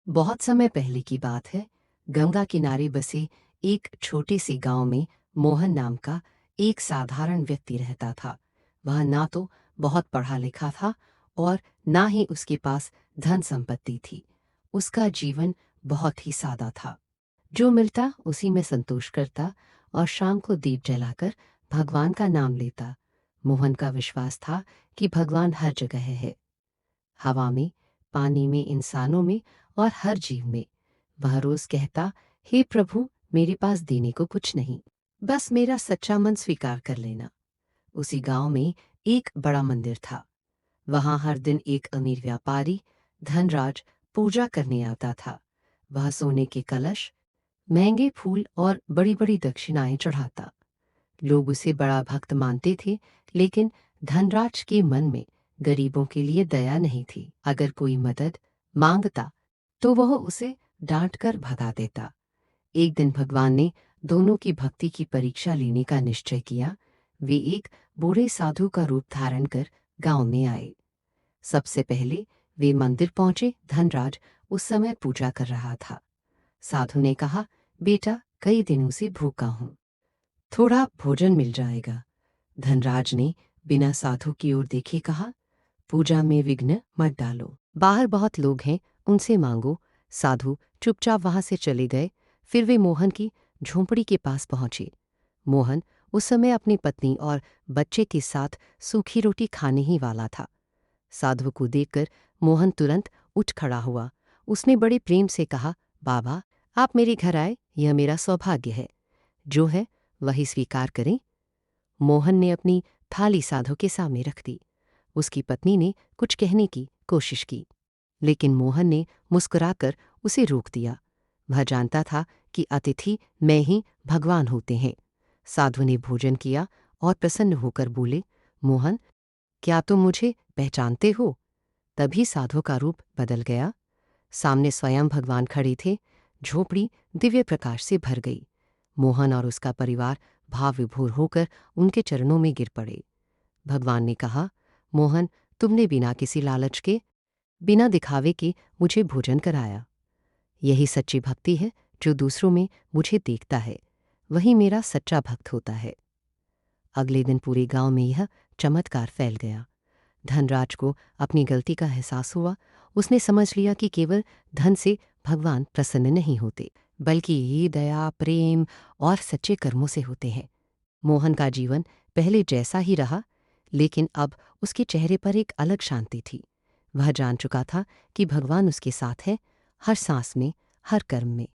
बहुत समय पहले की बात है। गंगा किनारे बसे एक छोटे से गांव में मोहन नाम का एक साधारण व्यक्ति रहता था। वह ना तो बहुत पढ़ा लिखा था और ना ही उसके पास धन संपत्ति थी। उसका जीवन बहुत ही सादा था। जो मिलता उसी में संतोष करता और शाम को दीप जलाकर भगवान का नाम लेता। मोहन का विश्वास था कि भगवान हर जगह है, हवा में, पानी में, इंसानों में और हर जीव में। वह रोज कहता, हे प्रभु, मेरे पास देने को कुछ नहीं, बस मेरा सच्चा मन स्वीकार कर लेना। उसी गांव में एक बड़ा मंदिर था। वहां हर दिन एक अमीर व्यापारी, धनराज, पूजा करने आता था। वह सोने के कलश, महंगे फूल और बड़ी बड़ी दक्षिणाएं चढ़ाता। लोग उसे बड़ा भक्त मानते थे, लेकिन धनराज के मन में गरीबों के लिए दया नहीं थी। अगर कोई मदद मांगता तो वह उसे डांट कर भगा देता। एक दिन भगवान ने दोनों की भक्ति की परीक्षा लेने का निश्चय किया। वे एक बूढ़े साधु का रूप धारण कर गांव में आए। सबसे पहले वे मंदिर पहुंचे। धनराज उस समय पूजा कर रहा था। साधु ने कहा, बेटा, कई दिनों से भूखा हूं, थोड़ा भोजन मिल जाएगा। धनराज ने बिना साधु की ओर देखे कहा, पूजा में विघ्न मत डालो, बाहर बहुत लोग हैं, उनसे मांगो। साधु चुपचाप वहां से चले गए। फिर वे मोहन की झोंपड़ी के पास पहुंचे। मोहन उस समय अपनी पत्नी और बच्चे के साथ सूखी रोटी खाने ही वाला था। साधु को देखकर मोहन तुरंत उठ खड़ा हुआ। उसने बड़े प्रेम से कहा, बाबा, आप मेरे घर आए, यह मेरा सौभाग्य है। जो है वही स्वीकार करें। मोहन ने अपनी थाली साधु के सामने रख दी। उसकी पत्नी ने कुछ कहने की कोशिश की, लेकिन मोहन ने मुस्कुराकर उसे रोक दिया। वह जानता था कि अतिथि मैं ही भगवान होते हैं। साधु ने भोजन किया और प्रसन्न होकर बोले, मोहन, क्या तुम मुझे पहचानते हो? तभी साधु का रूप बदल गया। सामने स्वयं भगवान खड़े थे। झोपड़ी दिव्य प्रकाश से भर गई। मोहन और उसका परिवार भाव विभोर होकर उनके चरणों में गिर पड़े। भगवान ने कहा, मोहन, तुमने बिना किसी लालच के, बिना दिखावे के मुझे भोजन कराया। यही सच्ची भक्ति है। जो दूसरों में मुझे देखता है, वही मेरा सच्चा भक्त होता है। अगले दिन पूरे गांव में यह चमत्कार फैल गया। धनराज को अपनी गलती का एहसास हुआ। उसने समझ लिया कि केवल धन से भगवान प्रसन्न नहीं होते, बल्कि ये दया, प्रेम और सच्चे कर्मों से होते हैं। मोहन का जीवन पहले जैसा ही रहा, लेकिन अब उसके चेहरे पर एक अलग शांति थी। वह जान चुका था कि भगवान उसके साथ है, हर सांस में, हर कर्म में।